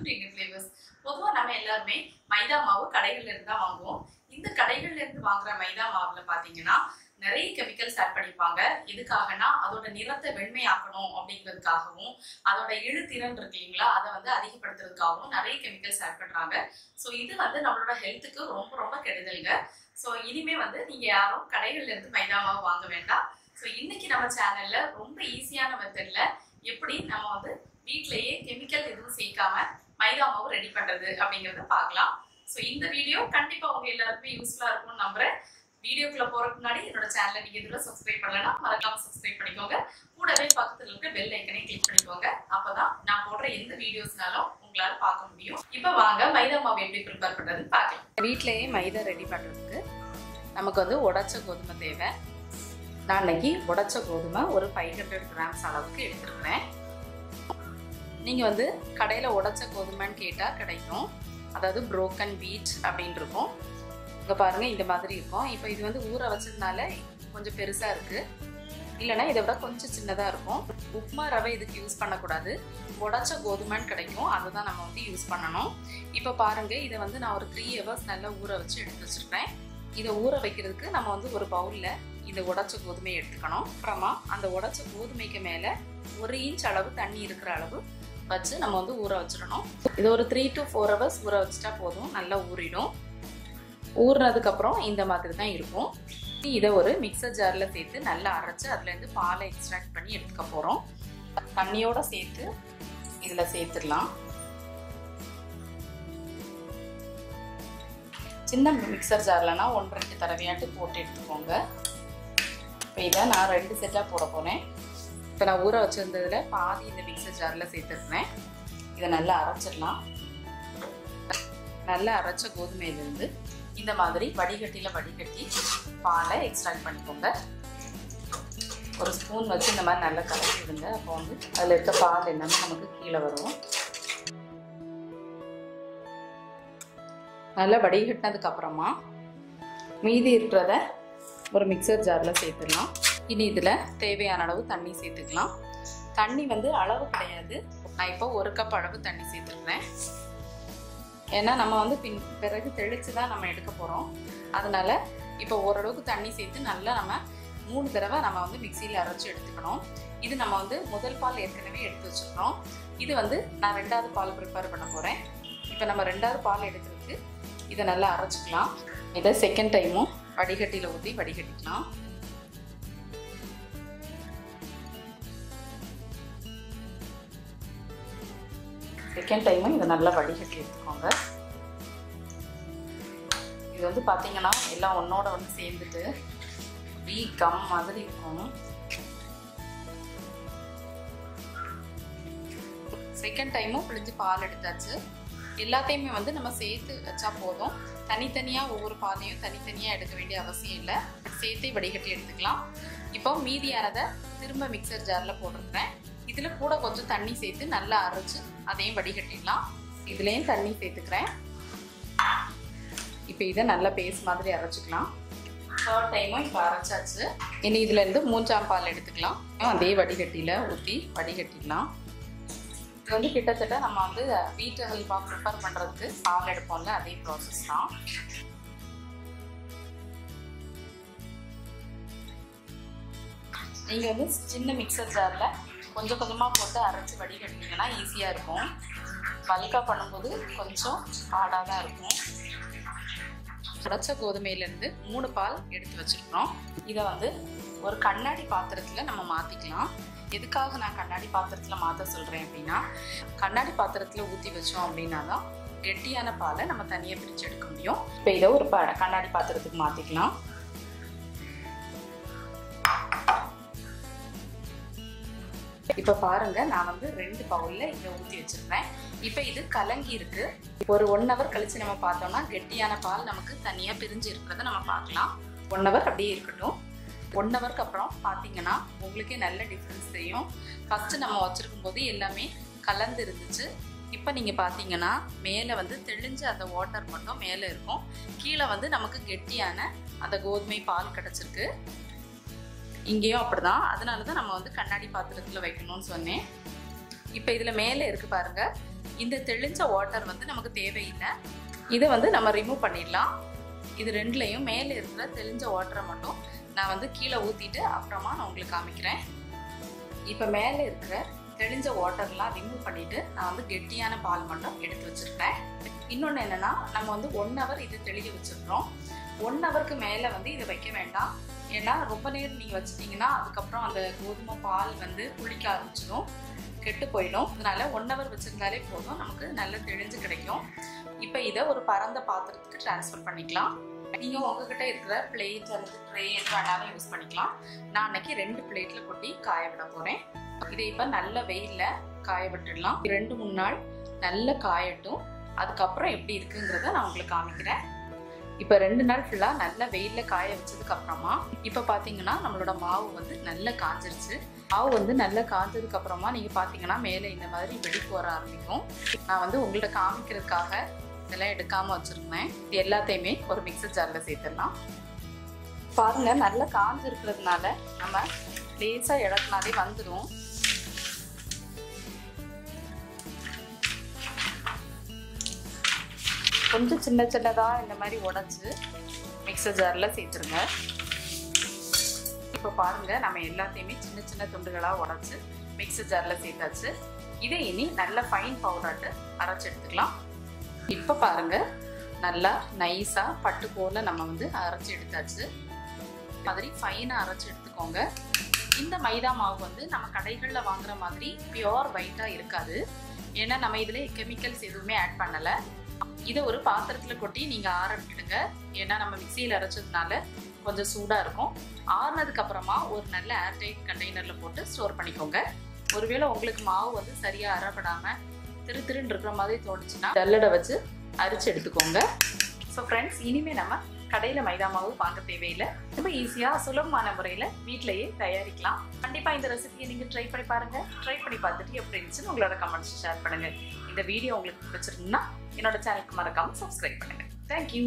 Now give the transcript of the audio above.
Welcome to Indian flavours. பொதுவாக நம்ம எல்லாருமே மைதா மாவு கடைகள்ல இருந்து தான் வாங்குவோம். இந்த கடைகள்ல இருந்து வாங்குற மைதா மாவுல பாத்தீங்கன்னா நிறைய கெமிக்கல்ஸ் ஆட் பண்ணிப்பாங்க. எதுக்காகனா அதோட நிறத்தை வெண்மையாக்கணும் அப்படிங்கிறதுக்காகவும் அதோட இழுத்திறன் இருக்கு இல்லைங்களா, அதை வந்து அதிகப்படுத்துறதுக்காகவும் நிறைய கெமிக்கல்ஸ் ஆட் பண்றாங்க. ஸோ இது வந்து நம்மளோட ஹெல்த்துக்கு ரொம்ப ரொம்ப கெடுதலுங்க. ஸோ இனிமே வந்து நீங்க யாரும் கடைகள்ல இருந்து மைதா மாவு வாங்க வேண்டாம். ஸோ இன்னைக்கு நம்ம சேனல்ல ரொம்ப ஈஸியான மெத்தட்ல எப்படி நம்ம வந்து வீட்லயே கெமிக்கல் எதுவும் சேர்க்காம மைதா மாவு ரெடி பண்றது அப்படிங்கறத பார்க்கலாம். ஸோ இந்த வீடியோ கண்டிப்பா உங்க எல்லாருக்குமே யூஸ்ஃபுல்லா இருக்கும்னு நம்புறேன். வீடியோக்குள்ள போறதுக்கு முன்னாடி என்னோட சேனலை நீங்க இதுல சப்ஸ்கிரைப் பண்ணலன்னா மறக்காம சப்ஸ்கிரைப் பண்ணிக்கோங்க. கூடவே பக்கத்துல இருக்க பெல் ஐக்கனை கிளிக் பண்ணிக்கோங்க. அப்பதான் நான் போடுற எந்த வீடியோஸ்னாலும் உங்களால பார்க்க முடியும். இப்ப வாங்க மைதா மாவு எப்படி ப்ரிப்பேர் பண்றதுன்னு பார்க்கலாம். வீட்லயே மைதா ரெடி பண்றதுக்கு நமக்கு வந்து உடைச்ச கோதுமை தேவை. நான் இன்னைக்கு உடைச்ச கோதுமை ஒரு 500 கிராம்ஸ் அளவுக்கு எடுத்துருக்கிறேன். நீங்கள் வந்து கடையில் உடைச்ச கோதுமைன்னு கேட்டால் கிடைக்கும். அதாவது புரோக்கன் வீட் அப்படின்னு இருக்கும். இங்கே பாருங்கள், இந்த மாதிரி இருக்கும். இப்போ இது வந்து ஊற வச்சதுனால கொஞ்சம் பெருசாக இருக்குது. இல்லைனா இதை விட கொஞ்சம் சின்னதாக இருக்கும். உப்புமா ரவை இதுக்கு யூஸ் பண்ணக்கூடாது. உடைச்ச கோதுமைன்னு கிடைக்கும், அதை தான் நம்ம வந்து யூஸ் பண்ணணும். இப்போ பாருங்கள், இதை வந்து நான் ஒரு 3 hours நல்லா ஊற வச்சு எடுத்து வச்சுருக்கேன். இதை ஊற வைக்கிறதுக்கு நம்ம வந்து ஒரு பவுலில் இந்த உடைச்ச கோதுமையை எடுத்துக்கணும். அப்புறமா அந்த உடைச்ச கோதுமைக்கு மேலே 1 inch அளவு தண்ணி இருக்கிற அளவு வச்சு நம்ம வந்து ஊற வச்சிடணும். இது ஒரு 3 to 4 hours ஊற வச்சுட்டா போதும், நல்லா ஊறிடும். ஊறினதுக்கப்புறம் இந்த மாதிரி தான் இருக்கும். இதை ஒரு மிக்சர் ஜாரில் சேர்த்து நல்லா அரைச்சி அதுலேருந்து பாலை எக்ஸ்ட்ராக்ட் பண்ணி எடுத்துக்க போகிறோம். தண்ணியோடு சேர்த்து இதில் சேர்த்துடலாம். சின்ன மிக்சர் ஜார்லனா 1-2 தடவையாட்டு போட்டு எடுத்துக்கோங்க. இப்போ இதை நான் 2 செட்டாக போட போகிறேன். இப்போ நான் ஊற வச்சுருந்ததில் பாதி இந்த மிக்சர் ஜாரில் சேர்த்துருக்கேன். இதை நல்லா அரைச்சிடலாம். நல்லா அரைச்ச கோதுமையிலேருந்து இந்த மாதிரி வடிகட்டியில் வடிகட்டி பாலை எக்ஸ்ட்ராக்ட் பண்ணிக்கோங்க. ஒரு ஸ்பூன் வச்சு இந்த மாதிரி நல்லா கலக்கி விடுங்க. அப்போ வந்து அதில் இருக்க பால் எல்லாமே நமக்கு கீழே வரும். நல்லா வடிகட்டினதுக்கப்புறமா மீதி இருக்கிறத ஒரு மிக்சர் ஜாரில் சேர்த்துடலாம். இனி இதில் தேவையான அளவு தண்ணி சேர்த்துக்கலாம். தண்ணி வந்து அளவு கிடையாது. நான் இப்போ 1 கப் அளவு தண்ணி சேர்த்துருக்கிறேன். ஏன்னா நம்ம வந்து பிறகு தெளித்து தான் நம்ம எடுக்க போகிறோம். அதனால் இப்போ ஓரளவுக்கு தண்ணி சேர்த்து நல்லா நம்ம 3 தடவை நம்ம வந்து மிக்சியில் அரைச்சி எடுத்துக்கணும். இது நம்ம வந்து முதல் பால் ஏற்கனவே எடுத்து வச்சுருக்கோம். இது வந்து நான் 2வது பால் ப்ரிப்பேர் பண்ண போகிறேன். இப்போ நம்ம 2வது பால் எடுக்கிறதுக்கு இதை நல்லா அரைச்சிக்கலாம். இதை செகண்ட் டைமும் வடிகட்டியில் ஊற்றி வடிகட்டிக்கலாம். செகண்ட் டைமும் இதை நல்லா வடிகட்டி எடுத்துக்கோங்க. இது வந்து பார்த்தீங்கன்னா எல்லாம் ஒன்றோட ஒன்று சேர்ந்துட்டு கம் மாதிரி இருக்கும். செகண்ட் டைமும் பிழிஞ்சு பால் எடுத்தாச்சு. எல்லாத்தையுமே வந்து நம்ம சேர்த்து வச்சா போதும். தனித்தனியாக ஒவ்வொரு பாலையும் தனித்தனியாக எடுக்க வேண்டிய அவசியம் இல்லை. சேர்த்தே வடிகட்டி எடுத்துக்கலாம். இப்போ மீதியானதை திரும்ப மிக்சர் ஜாரில் போட்டிருக்கிறேன். இதில் கூட கொஞ்சம் தண்ணி சேர்த்து நல்லா அரைச்சி அதையும் வடிகட்டிடலாம். இதுலேயும் தண்ணி சேர்த்துக்கிறேன். இப்போ இதை நல்லா பேஸ்ட் மாதிரி அரைச்சிக்கலாம். 3rd டைமும் இப்போ அரைச்சாச்சு. இனி இதுலேருந்து 3ஆம் பால் எடுத்துக்கலாம். அதே வடிகட்டியில் ஊற்றி வடிகட்டிடலாம். இது வந்து கிட்டத்தட்ட நம்ம வந்து வீட்டு ஹல்வா ப்ரிப்பேர் பண்ணுறதுக்கு பால் எடுப்போம்ல, அதே ப்ராசஸ் தான். நீங்கள் வந்து சின்ன மிக்சர் ஜாரில் கொஞ்சம் கொஞ்சமாக போட்டு அரைச்சி வடிகட்டிங்கன்னா ஈஸியாக இருக்கும். பல்காக பண்ணும்போது கொஞ்சம் ஹார்டாக தான் இருக்கும். உடைச்ச கோதுமையிலேருந்து 3 பால் எடுத்து வச்சுருக்கோம். இதை வந்து ஒரு கண்ணாடி பாத்திரத்தில் நம்ம மாற்றிக்கலாம். எதுக்காக நான் கண்ணாடி பாத்திரத்தில் மாற்ற சொல்கிறேன் அப்படின்னா, கண்ணாடி பாத்திரத்தில் ஊற்றி வச்சோம் அப்படின்னா தான் கெட்டியான பாலை நம்ம தனியாக பிரித்து எடுக்க முடியும். இப்போ இதை ஒரு கண்ணாடி பாத்திரத்துக்கு மாற்றிக்கலாம். இப்போ பாருங்க, நான் வந்து 2 பவுலில் இதை ஊற்றி வச்சிருக்கேன். இப்போ இது கலங்கி இருக்கு. ஒரு 1 hour கழிச்சு நம்ம பார்த்தோம்னா கெட்டியான பால் நமக்கு தனியாக பிரிஞ்சு இருக்கிறத நம்ம பார்க்கலாம். 1 hour அப்படியே இருக்கட்டும். 1 hourக்கு அப்புறம் பார்த்தீங்கன்னா உங்களுக்கே நல்ல டிஃப்ரென்ஸ் தெரியும். ஃபஸ்ட்டு நம்ம வச்சுருக்கும் போது எல்லாமே கலந்து இருந்துச்சு. இப்போ நீங்கள் பார்த்தீங்கன்னா மேலே வந்து தெளிஞ்ச அந்த வாட்டர் மட்டும் மேலே இருக்கும். கீழே வந்து நமக்கு கெட்டியான அந்த கோதுமை பால் கிடச்சிருக்கு. இங்கேயும் அப்படிதான். அதனால தான் நம்ம வந்து கண்ணாடி பாத்திரத்தில் வைக்கணும்னு சொன்னேன். இப்போ இதில் மேலே இருக்குது பாருங்கள், இந்த தெளிஞ்ச வாட்டர் வந்து நமக்கு தேவையில்லை. இதை வந்து நம்ம ரிமூவ் பண்ணிடலாம். இது ரெண்டுலையும் மேலே இருக்கிற தெளிஞ்ச வாட்டரை மட்டும் நான் வந்து கீழே ஊற்றிட்டு அப்புறமா நான் உங்களுக்கு காமிக்கிறேன். இப்போ மேலே இருக்கிற தெளிஞ்ச வாட்டர்லாம் ரிமூவ் பண்ணிவிட்டு நான் வந்து கெட்டியான பால் மட்டும் எடுத்து வச்சுருக்கேன். இன்னொன்று என்னென்னா, நம்ம வந்து 1 hour இது தெளிய வச்சுருக்கிறோம். 1 hourக்கு மேலே வந்து இதை வைக்க வேண்டாம். ஏன்னா ரொம்ப நேரம் நீங்கள் வச்சுட்டிங்கன்னா அதுக்கப்புறம் அந்த கோதுமை பால் வந்து புளிக்க ஆரம்பிச்சிடும், கெட்டு போயிடும். அதனால 1 hour வச்சுருந்தாலே போதும், நமக்கு நல்ல தெளிஞ்சு கிடைக்கும். இப்போ இதை ஒரு பரந்த பாத்திரத்துக்கு ட்ரான்ஸ்ஃபர் பண்ணிக்கலாம். நீங்கள் உங்ககிட்ட இருக்கிற பிளேட் அல்லது ட்ரே எது வேணாலும் யூஸ் பண்ணிக்கலாம். நான் அன்னைக்கு 2 பிளேட்டில் கொட்டி காய விட போகிறேன். இதை இப்போ நல்ல வெயிலில் காய விட்டுடலாம். 2-3 நாள் நல்ல காயட்டும். அதுக்கப்புறம் எப்படி இருக்குங்கிறத நான் உங்களுக்கு காமிக்கிறேன். இப்போ 2 நாள் ஃபுல்லாக நல்ல வெயிலில் காய வச்சதுக்கு அப்புறமா இப்போ பார்த்தீங்கன்னா நம்மளோட மாவு வந்து நல்லா காஞ்சிருச்சு. மாவு வந்து நல்லா காஞ்சதுக்கு அப்புறமா நீங்கள் பார்த்தீங்கன்னா மேலே இந்த மாதிரி வெடிப்பு வர ஆரம்பிக்கும். நான் வந்து உங்கள்கிட்ட காமிக்கிறதுக்காக இதெல்லாம் எடுக்காமல் வச்சுருந்தேன். இது எல்லாத்தையுமே ஒரு மிக்சர் ஜாரில் சேர்த்துடலாம். பாருங்கள், நல்லா காஞ்சிருக்கிறதுனால நம்ம லேசாக இடத்துனாலே வந்துடும். கொஞ்சம் சின்ன சின்னதாக இந்த மாதிரி உடைச்சு மிக்சர் ஜாரில் சேர்த்துருங்க. இப்போ பாருங்கள், நம்ம எல்லாத்தையுமே சின்ன சின்ன துண்டுகளாக உடைச்சு மிக்சர் ஜாரில் சேர்த்தாச்சு. இதை இனி நல்ல ஃபைன் பவுடராட்டு அரைச்சி எடுத்துக்கலாம். இப்போ பாருங்கள், நல்லா நைஸாக பட்டு போல் நம்ம வந்து அரைச்சி எடுத்தாச்சு. மாதிரி ஃபைனாக அரைச்சி எடுத்துக்கோங்க. இந்த மைதா மாவு வந்து நம்ம கடைகளில் வாங்குற மாதிரி பியோர் ஒயிட்டாக இருக்காது. ஏன்னா நம்ம இதில் கெமிக்கல்ஸ் எதுவுமே ஆட் பண்ணலை. இதை ஒரு பாத்திரத்தில் கொட்டி நீங்கள் ஆற விட்டுடுங்க. ஏன்னா நம்ம மிக்சியில் அரைச்சதுனால கொஞ்சம் சூடாக இருக்கும். ஆறுனதுக்கு அப்புறமா ஒரு நல்ல ஏர்டைட் கண்டெய்னரில் போட்டு ஸ்டோர் பண்ணிக்கோங்க. ஒருவேளை உங்களுக்கு மாவு வந்து சரியாக அரைப்படாமல் திருன்னு இருக்கிற மாதிரி தோணுச்சுன்னா ஜல்லடை வச்சு அரிச்சு எடுத்துக்கோங்க. ஸோ ஃப்ரெண்ட்ஸ், இனிமேல் நம்ம கடையில் மைதா மாவு வாங்க தேவையில்லை. ரொம்ப ஈஸியாக சுலபமான முறையில் வீட்டிலையே தயாரிக்கலாம். கண்டிப்பாக இந்த ரெசிபியை நீங்கள் ட்ரை பண்ணி பாருங்கள். ட்ரை பண்ணி பார்த்துட்டு எப்படி இருந்துச்சுன்னு உங்களோட கமெண்ட்ஸ் ஷேர் பண்ணுங்கள். இந்த வீடியோ உங்களுக்கு பிடிச்சிருந்தா என்னோட சேனலுக்கு மறக்காமல் சப்ஸ்கிரைப் பண்ணுங்கள். தேங்க்யூ.